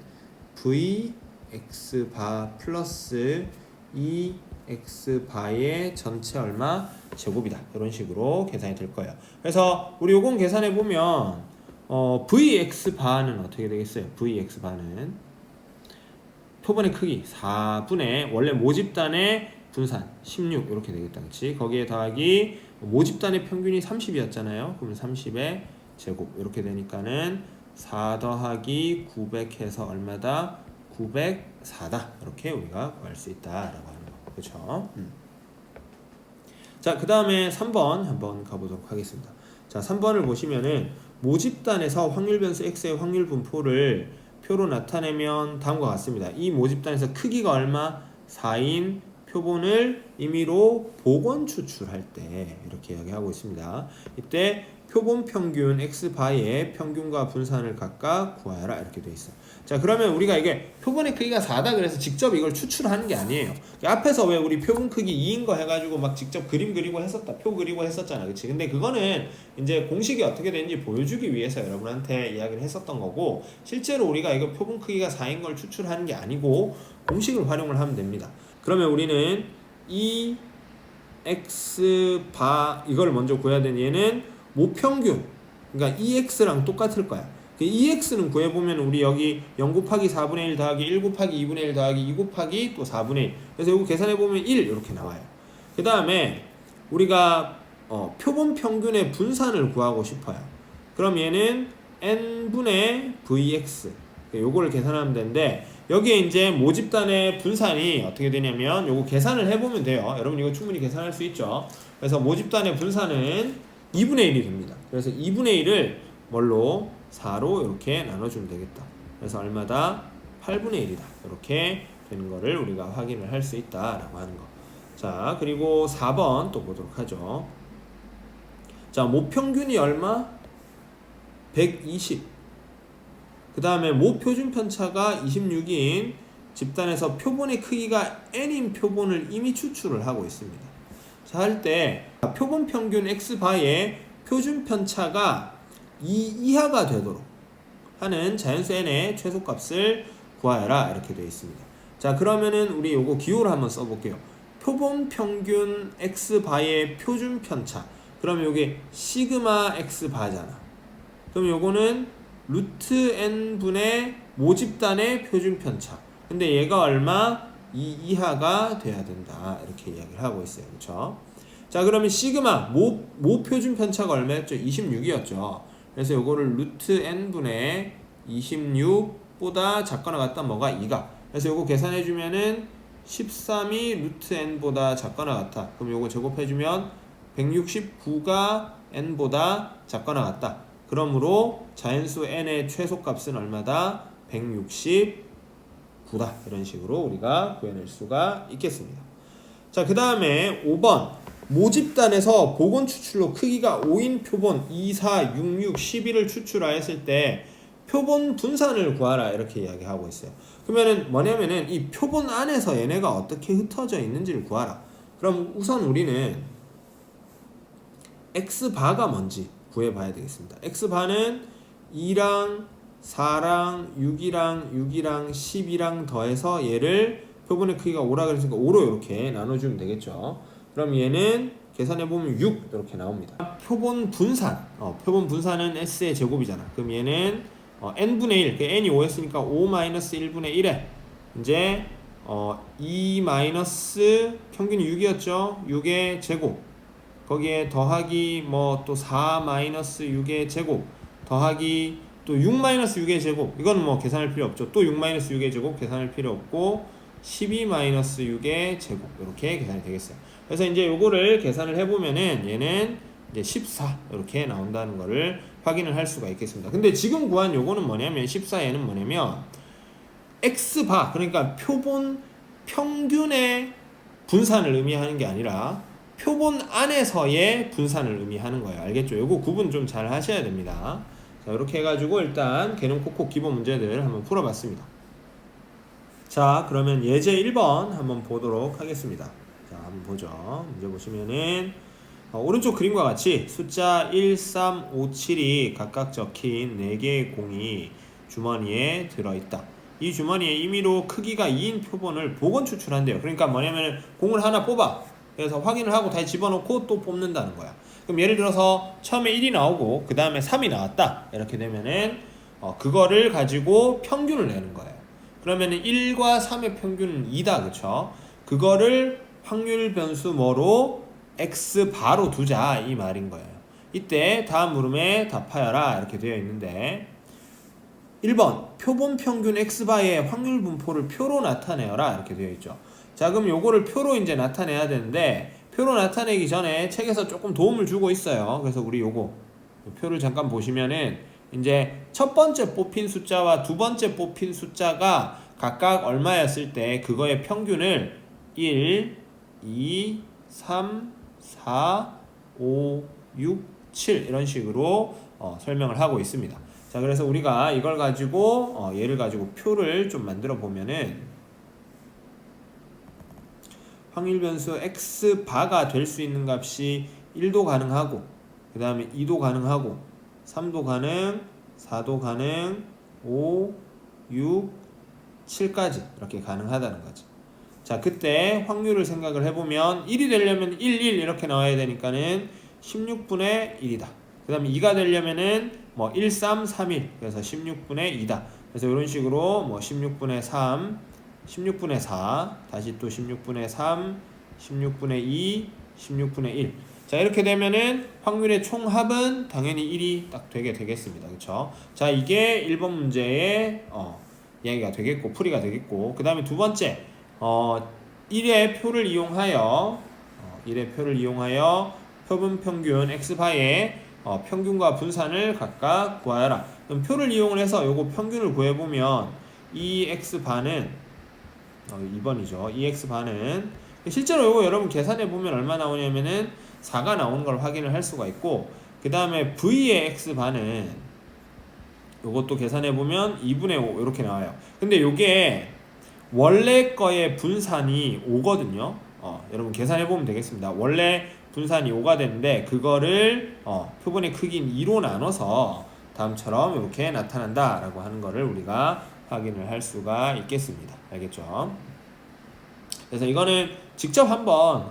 v x바 플러스 이 x바의 전체 얼마? 제곱이다. 이런 식으로 계산이 될 거예요. 그래서 우리 요건 계산해 보면 vx바는 어떻게 되겠어요? vx바는 표본의 크기 4분의 원래 모집단의 분산 16 이렇게 되겠다. 그치? 거기에 더하기 모집단의 평균이 30이었잖아요. 그러면 30의 제곱 이렇게 되니까는 4 더하기 900 해서 얼마다? 904다. 이렇게 우리가 구할 수 있다라고 하는 거. 그렇죠? 자, 그 다음에 3번 한번 가보도록 하겠습니다. 자, 3번을 보시면은 모집단에서 확률 변수 x의 확률 분포를 표로 나타내면 다음과 같습니다. 이 모집단에서 크기가 얼마? 4인 표본을 임의로 복원 추출할 때 이렇게 이야기하고 있습니다. 이때 표본 평균 x바의 평균과 분산을 각각 구하여라 이렇게 돼 있어요. 자, 그러면 우리가 이게 표본의 크기가 4다 그래서 직접 이걸 추출하는 게 아니에요. 앞에서 왜 우리 표본 크기 2인 거 해가지고 막 직접 그림 그리고 했었다, 표 그리고 했었잖아, 그치? 근데 그거는 이제 공식이 어떻게 되는지 보여주기 위해서 여러분한테 이야기를 했었던 거고, 실제로 우리가 이거 표본 크기가 4인 걸 추출하는 게 아니고 공식을 활용을 하면 됩니다. 그러면 우리는 이 x바 이걸 먼저 구해야 되는 얘는 모평균, 그러니까 2x랑 똑같을 거야. 2x는 구해보면 우리 여기 0 곱하기 4분의 1 더하기 1 곱하기 2분의 1 더하기 2 곱하기 또 4분의 1. 그래서 이거 계산해보면 1 이렇게 나와요. 그 다음에 우리가 표본 평균의 분산을 구하고 싶어요. 그럼 얘는 n분의 vx, 요거를 계산하면 되는데, 여기에 이제 모집단의 분산이 어떻게 되냐면 요거 계산을 해보면 돼요. 여러분 이거 충분히 계산할 수 있죠. 그래서 모집단의 분산은 2분의 1이 됩니다. 그래서 2분의 1을 뭘로? 4로 이렇게 나눠주면 되겠다. 그래서 얼마다? 8분의 1이다. 이렇게 되는 거를 우리가 확인을 할 수 있다라고 하는 거. 자, 그리고 4번 또 보도록 하죠. 자, 모평균이 얼마? 120. 그 다음에 모표준 편차가 26인 집단에서 표본의 크기가 n인 표본을 이미 추출을 하고 있습니다. 자, 할 때 표본 평균 x바의 표준 편차가 2 이하가 되도록 하는 자연수 n의 최소값을 구하여라 이렇게 되어 있습니다. 자, 그러면은 우리 요거 기호를 한번 써볼게요. 표본 평균 x바의 표준 편차. 그럼 요게 시그마 x바잖아. 그럼 요거는 루트 n분의 모집단의 표준 편차. 근데 얘가 얼마? 2 이하가 돼야 된다. 이렇게 이야기를 하고 있어요. 그렇죠? 자, 그러면 시그마 모 표준 편차가 얼마였죠? 26이었죠. 그래서 요거를 루트 n분의 26보다 작거나 같다 뭐가 2가. 그래서 요거 계산해 주면은 13이 루트 n보다 작거나 같아. 그럼 요거 제곱해 주면 169가 n보다 작거나 같다. 그러므로 자연수 n의 최소값은 얼마다? 169다. 이런 식으로 우리가 구해낼 수가 있겠습니다. 자, 그 다음에 5번 모집단에서 복원 추출로 크기가 5인 표본 2, 4, 6, 6, 11을 추출하였을 때 표본 분산을 구하라 이렇게 이야기하고 있어요. 그러면은 뭐냐면은 이 표본 안에서 얘네가 어떻게 흩어져 있는지를 구하라. 그럼 우선 우리는 x바가 뭔지 구해봐야 되겠습니다. x바는 2랑 4랑 6이랑 6이랑 10이랑 더해서 얘를 표본의 크기가 5라 그랬으니까 5로 이렇게 나눠주면 되겠죠. 그럼 얘는 계산해보면 6 이렇게 나옵니다. 표본 분산, 표본 분산은 s의 제곱이잖아. 그럼 얘는 n분의 1, n이 5였으니까 5 마이너스 1분의 1에 이제 2 마이너스 평균이 6이었죠. 6의 제곱, 거기에 더하기 뭐 또 4 마이너스 6의 제곱 더하기 또 6 마이너스 6의 제곱, 이건 뭐 계산할 필요 없죠. 또 6 마이너스 6의 제곱 계산할 필요 없고 12 마이너스 6의 제곱 이렇게 계산이 되겠어요. 그래서 이제 요거를 계산을 해보면은 얘는 이제 14 이렇게 나온다는 거를 확인을 할 수가 있겠습니다. 근데 지금 구한 요거는 뭐냐면 14에는 뭐냐면 x바, 그러니까 표본 평균의 분산을 의미하는 게 아니라 표본 안에서의 분산을 의미하는 거예요. 알겠죠? 요거 구분 좀 잘 하셔야 됩니다. 자, 이렇게 해가지고 일단 개념 콕콕 기본 문제들 한번 풀어봤습니다. 자, 그러면 예제 1번 한번 보도록 하겠습니다. 자, 한번 보죠. 문제 보시면은 오른쪽 그림과 같이 숫자 1, 3, 5, 7이 각각 적힌 4개의 공이 주머니에 들어있다. 이 주머니에 임의로 크기가 2인 표본을 복원 추출한대요. 그러니까 뭐냐면 공을 하나 뽑아. 그래서 확인을 하고 다시 집어넣고 또 뽑는다는 거야. 그럼 예를 들어서 처음에 1이 나오고 그 다음에 3이 나왔다. 이렇게 되면은 그거를 가지고 평균을 내는 거예요. 그러면은 1과 3의 평균은 2다. 그쵸? 그거를 확률 변수 뭐로 x 바로 두자 이 말인 거예요. 이때 다음 물음에 답하여라 이렇게 되어 있는데 1번 표본 평균 x바의 확률 분포를 표로 나타내어라 이렇게 되어 있죠. 자, 그럼 요거를 표로 이제 나타내야 되는데 표로 나타내기 전에 책에서 조금 도움을 주고 있어요. 그래서 우리 요거 표를 잠깐 보시면은 이제 첫 번째 뽑힌 숫자와 두 번째 뽑힌 숫자가 각각 얼마였을 때 그거의 평균을 1, 2, 3, 4, 5, 6, 7 이런 식으로 설명을 하고 있습니다. 자, 그래서 우리가 이걸 가지고 얘를 가지고 표를 좀 만들어 보면은 확률 변수 x바가 될 수 있는 값이 1도 가능하고 그 다음에 2도 가능하고 3도 가능, 4도 가능, 5, 6, 7까지 이렇게 가능하다는 거죠. 자, 그때 확률을 생각을 해보면 1이 되려면 1, 1 이렇게 나와야 되니까는 16분의 1이다. 그 다음에 2가 되려면은 1, 3, 3, 1 그래서 16분의 2다. 그래서 이런 식으로 16분의 3, 16분의 4, 다시 또 16분의 3, 16분의 2, 16분의 1. 자, 이렇게 되면은 확률의 총합은 당연히 1이 딱 되게 되겠습니다. 그쵸? 자, 이게 1번 문제의 이야기가 되겠고 풀이가 되겠고, 그 다음에 두 번째 1의 표를 이용하여 표본 평균 x바의 평균과 분산을 각각 구하여라. 그럼 표를 이용을 해서 요거 평균을 구해보면 이 x바는 2번이죠. 이 x바는 실제로 요거 여러분 계산해보면 얼마 나오냐면은 4가 나오는 걸 확인을 할 수가 있고, 그 다음에 v의 x바는 요것도 계산해보면 2분의 5 이렇게 나와요. 근데 요게 원래 거의 분산이 5거든요. 여러분 계산해보면 되겠습니다. 원래 분산이 5가 되는데 그거를 표본의 크기인 2로 나눠서 다음처럼 이렇게 나타난다 라고 하는 거를 우리가 확인을 할 수가 있겠습니다. 알겠죠? 그래서 이거는 직접 한번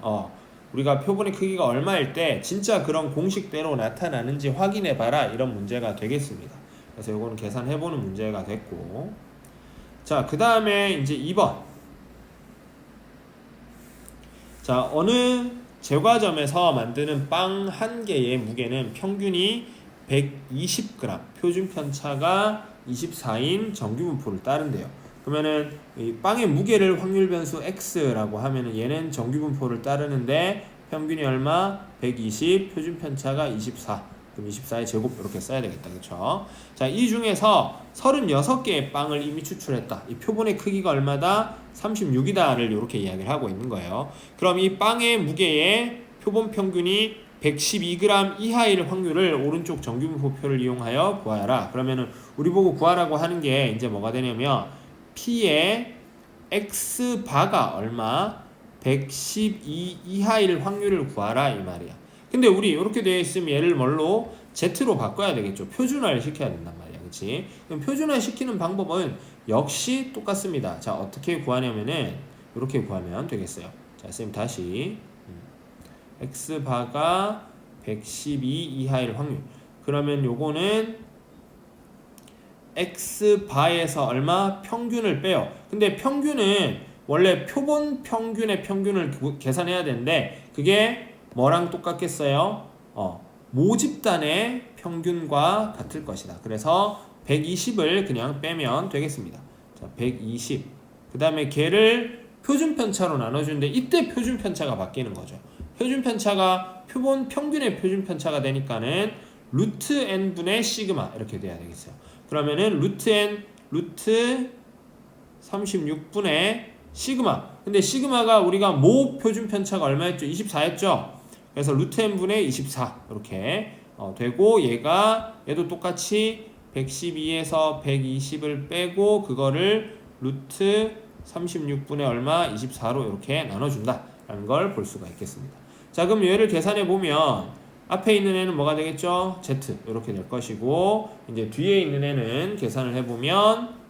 우리가 표본의 크기가 얼마일 때 진짜 그런 공식대로 나타나는지 확인해 봐라 이런 문제가 되겠습니다. 그래서 이거는 계산해보는 문제가 됐고, 자, 그 다음에 이제 2번. 자, 어느 제과점에서 만드는 빵 한 개의 무게는 평균이 120g, 표준 편차가 24인 정규분포를 따른대요. 그러면은 이 빵의 무게를 확률 변수 x라고 하면은 얘는 정규분포를 따르는데 평균이 얼마? 120, 표준 편차가 24. 그럼 24의 제곱 이렇게 써야 되겠다. 그렇죠? 자, 이 중에서 36개의 빵을 이미 추출했다. 이 표본의 크기가 얼마다? 36이다를 이렇게 이야기를 하고 있는 거예요. 그럼 이 빵의 무게의 표본 평균이 112g 이하일 확률을 오른쪽 정규분포표를 이용하여 구하여라. 그러면은 우리 보고 구하라고 하는 게 이제 뭐가 되냐면 P의 X바가 얼마? 112 이하일 확률을 구하라 이 말이야. 근데 우리 이렇게 되어 있으면 얘를 뭘로? Z로 바꿔야 되겠죠. 표준화를 시켜야 된단 말이야. 그치? 그럼 표준화 시키는 방법은 역시 똑같습니다. 자, 어떻게 구하냐면은 이렇게 구하면 되겠어요. 자, 쌤 다시 X바가 112 이하일 확률. 그러면 요거는 X바에서 얼마? 평균을 빼요. 근데 평균은 원래 표본 평균의 평균을 계산해야 되는데 그게 뭐랑 똑같겠어요? 모집단의 평균과 같을 것이다. 그래서 120을 그냥 빼면 되겠습니다. 자, 120. 그 다음에 걔를 표준 편차로 나눠주는데 이때 표준 편차가 바뀌는 거죠. 표준 편차가 표본 평균의 표준 편차가 되니까는 루트 n분의 시그마 이렇게 돼야 되겠어요. 그러면은 루트 n 루트 36분의 시그마. 근데 시그마가 우리가 모 표준 편차가 얼마였죠? 24였죠. 그래서 루트 n분의 24 이렇게 되고 얘도 똑같이 112에서 120을 빼고 그거를 루트 36분의 얼마 24로 이렇게 나눠준다 라는 걸 볼 수가 있겠습니다. 자, 그럼 얘를 계산해 보면 앞에 있는 애는 뭐가 되겠죠? Z 이렇게 될 것이고 이제 뒤에 있는 애는 계산을 해보면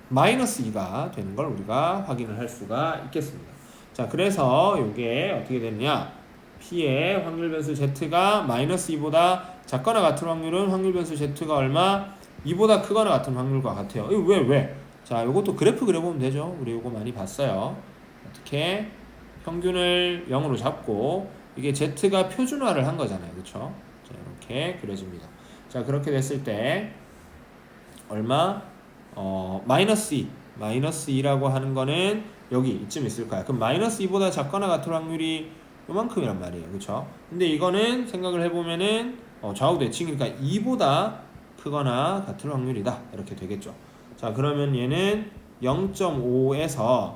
마이너스 2가 되는 걸 우리가 확인을 할 수가 있겠습니다. 자, 그래서 이게 어떻게 되느냐? P의 확률 변수 Z가 마이너스 2보다 작거나 같은 확률은 확률 변수 Z가 얼마? 2보다 크거나 같은 확률과 같아요. 이거 왜? 자, 이것도 그래프 그려보면 되죠. 우리 이거 많이 봤어요. 어떻게? 평균을 0으로 잡고 이게 Z가 표준화를 한 거잖아요. 그쵸? 자, 이렇게 그려집니다. 자, 그렇게 됐을 때 얼마? 마이너스 2라고 하는 거는 여기 이쯤 있을 거야. 그럼 마이너스 2보다 작거나 같은 확률이 요만큼이란 말이에요. 그쵸? 근데 이거는 생각을 해보면은 좌우 대칭이니까 2보다 크거나 같은 확률이다. 이렇게 되겠죠. 자, 그러면 얘는 0.5에서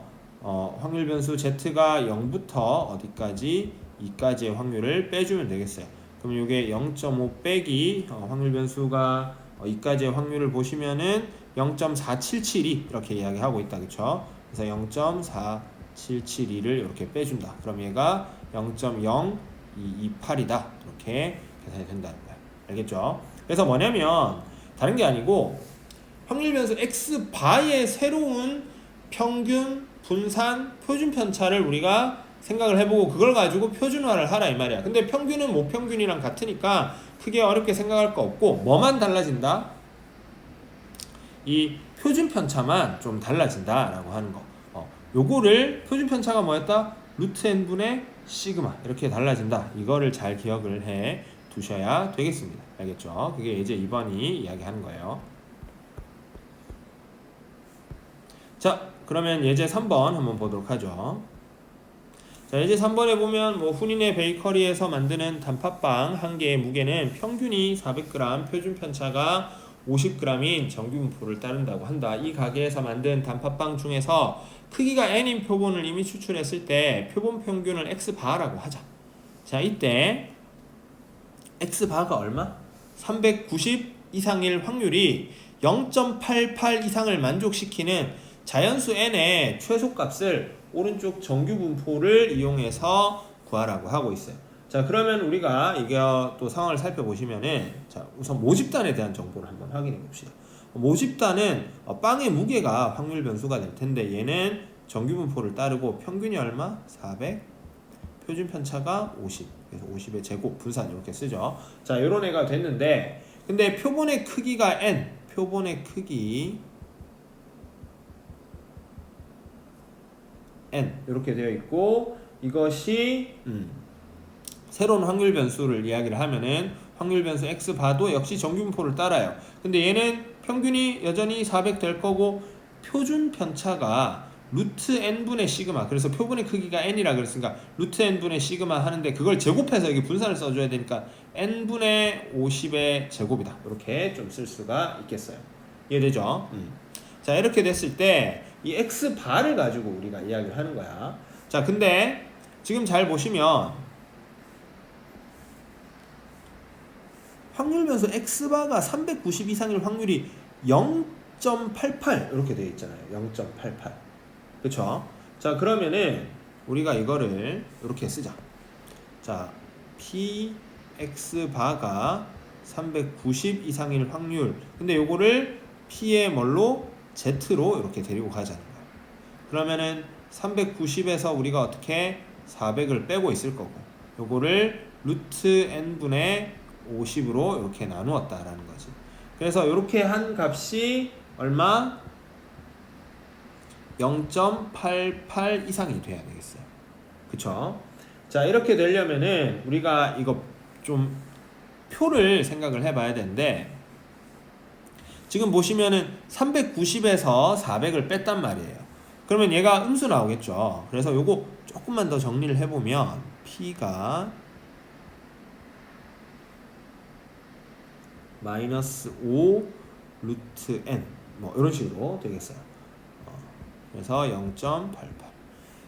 확률 변수 Z가 0부터 어디까지? 2까지의 확률을 빼주면 되겠어요. 그럼 이게 0.5 빼기 확률 변수가 2까지의 확률을 보시면은 0.4772 이렇게 이야기하고 있다. 그쵸? 그래서 0.4772를 이렇게 빼준다. 그럼 얘가 0.0228이다. 이렇게 계산이 된다는 거야. 알겠죠? 그래서 뭐냐면 다른 게 아니고 확률 변수 x바의 새로운 평균, 분산, 표준 편차를 우리가 생각을 해보고 그걸 가지고 표준화를 하라 이 말이야. 근데 평균은 모평균이랑 같으니까 크게 어렵게 생각할 거 없고 뭐만 달라진다? 이 표준 편차만 좀 달라진다라고 하는 거. 요거를 표준 편차가 뭐였다? 루트 n분의 시그마 이렇게 달라진다. 이거를 잘 기억을 해 두셔야 되겠습니다. 알겠죠? 그게 이제 2번이 이야기하는 거예요. 자, 그러면 예제 3번 한번 보도록 하죠. 자, 예제 3번에 보면 훈인의 베이커리에서 만드는 단팥빵 한 개의 무게는 평균이 400g, 표준 편차가 50g인 정규분포를 따른다고 한다. 이 가게에서 만든 단팥빵 중에서 크기가 n인 표본을 이미 추출했을 때 표본 평균을 x바라고 하자. 자, 이때 x바가 얼마? 390 이상일 확률이 0.88 이상을 만족시키는 자연수 n의 최소값을 오른쪽 정규분포를 이용해서 구하라고 하고 있어요. 자, 그러면 우리가 이게 또 상황을 살펴보시면은 자, 우선 모집단에 대한 정보를 한번 확인해 봅시다. 모집단은 빵의 무게가 확률 변수가 될 텐데 얘는 정규분포를 따르고 평균이 얼마? 400, 표준 편차가 50. 그래서 50의 제곱 분산 이렇게 쓰죠. 자, 이런 애가 됐는데 근데 표본의 크기가 n, 표본의 크기 n 이렇게 되어 있고 이것이 새로운 확률 변수를 이야기를 하면은 확률 변수 x바도 역시 정규분포를 따라요. 근데 얘는 평균이 여전히 400 될 거고 표준 편차가 루트 n분의 시그마. 그래서 표본의 크기가 n이라 그랬으니까 루트 n분의 시그마 하는데 그걸 제곱해서 여기 분산을 써줘야 되니까 n분의 50의 제곱이다. 이렇게 좀 쓸 수가 있겠어요. 이해되죠? 자, 이렇게 됐을 때 이 x바를 가지고 우리가 이야기를 하는 거야. 자, 근데 지금 잘 보시면 확률 변수 x바가 390 이상일 확률이 0.88 이렇게 되어 있잖아요. 0.88. 그쵸? 자, 그러면은 우리가 이거를 이렇게 쓰자. 자, p x바가 390 이상일 확률. 근데 요거를 p의 뭘로? z로 이렇게 데리고 가자는 거야. 그러면은 390에서 우리가 어떻게 400을 빼고 있을 거고 요거를 루트 n분의 50으로 이렇게 나누었다라는 거지. 그래서 이렇게 한 값이 얼마? 0.88 이상이 돼야 되겠어요. 그쵸? 자, 이렇게 되려면은 우리가 이거 좀 표를 생각을 해봐야 되는데 지금 보시면은 390에서 400을 뺐단 말이에요. 그러면 얘가 음수 나오겠죠. 그래서 요거 조금만 더 정리를 해보면 P가 마이너스 5 루트 n 뭐 이런 식으로 되겠어요. 그래서 0.88.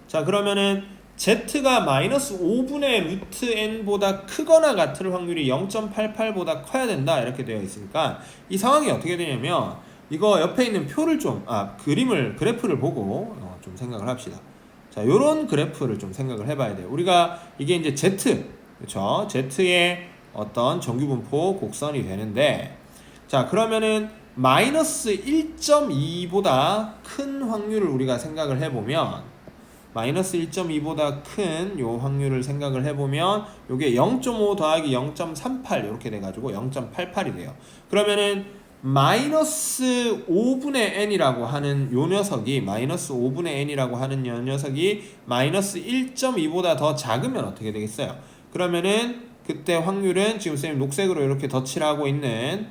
자, 그러면은 Z가 마이너스 5분의 루트 n보다 크거나 같을 확률이 0.88보다 커야 된다 이렇게 되어 있으니까 이 상황이 어떻게 되냐면 이거 옆에 있는 표를 그래프를 보고 좀 생각을 합시다. 자, 요런 그래프를 좀 생각을 해봐야 돼요. 우리가 이게 이제 Z, 그쵸? Z의 어떤 정규분포 곡선이 되는데, 자, 그러면은 마이너스 1.2보다 큰 확률을 우리가 생각을 해보면, 마이너스 1.2보다 큰 요 확률을 생각을 해보면, 요게 0.5 더하기 0.38 이렇게 돼가지고 0.88이 돼요. 그러면은 마이너스 5분의 n이라고 하는 요 녀석이 마이너스 5분의 n이라고 하는 요 녀석이 마이너스 1.2보다 더 작으면 어떻게 되겠어요? 그러면은 그때 확률은 지금 쌤이 녹색으로 이렇게 덧칠하고 있는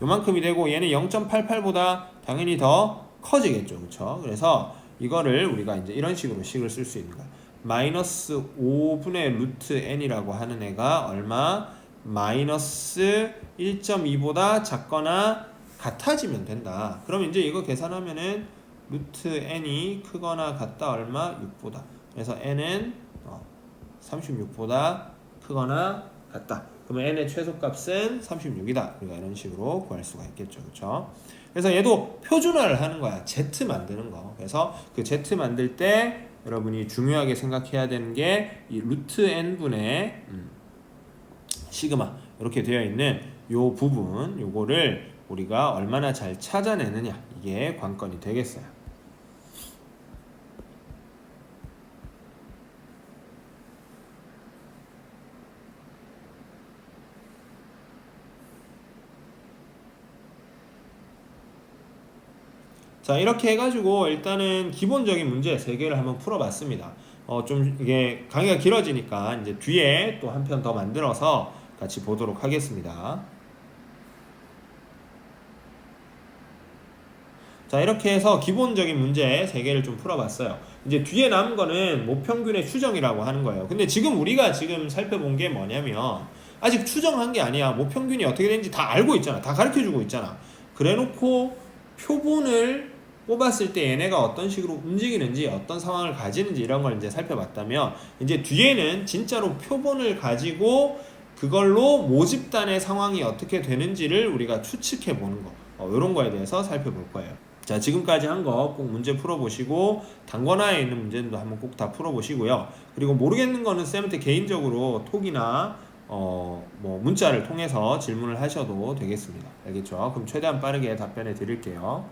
요만큼이 되고 얘는 0.88보다 당연히 더 커지겠죠. 그쵸? 그래서 이거를 우리가 이제 이런 식으로 식을 쓸 수 있는 거야. 마이너스 5분의 루트 n이라고 하는 애가 얼마? 마이너스 1.2보다 작거나 같아지면 된다. 그럼 이제 이거 계산하면은 루트 n이 크거나 같다 얼마? 6보다. 그래서 n은 36보다 크거나 같다. 그러면 n의 최소값은 36이다. 우리가 이런 식으로 구할 수가 있겠죠. 그렇죠? 그래서 얘도 표준화를 하는 거야. Z 만드는 거. 그래서 그 Z 만들 때 여러분이 중요하게 생각해야 되는 게 이 루트 n분의 시그마 이렇게 되어 있는 요 부분, 요거를 우리가 얼마나 잘 찾아내느냐, 이게 관건이 되겠어요. 자, 이렇게 해가지고 일단은 기본적인 문제 3개를 한번 풀어봤습니다. 좀 이게 강의가 길어지니까 이제 뒤에 또 한 편 더 만들어서 같이 보도록 하겠습니다. 자, 이렇게 해서 기본적인 문제 3개를 좀 풀어봤어요. 이제 뒤에 남은 거는 모평균의 추정이라고 하는 거예요. 근데 지금 우리가 지금 살펴본 게 뭐냐면 아직 추정한 게 아니야. 모평균이 어떻게 되는지 다 알고 있잖아. 다 가르쳐주고 있잖아. 그래놓고 표본을 뽑았을 때 얘네가 어떤 식으로 움직이는지 어떤 상황을 가지는지 이런 걸 이제 살펴봤다면 이제 뒤에는 진짜로 표본을 가지고 그걸로 모집단의 상황이 어떻게 되는지를 우리가 추측해 보는 거 이런 거에 대해서 살펴볼 거예요. 자, 지금까지 한 거 꼭 문제 풀어보시고 단권화에 있는 문제도 한번 꼭 다 풀어보시고요. 그리고 모르겠는 거는 쌤한테 개인적으로 톡이나 뭐 문자를 통해서 질문을 하셔도 되겠습니다. 알겠죠? 그럼 최대한 빠르게 답변해 드릴게요.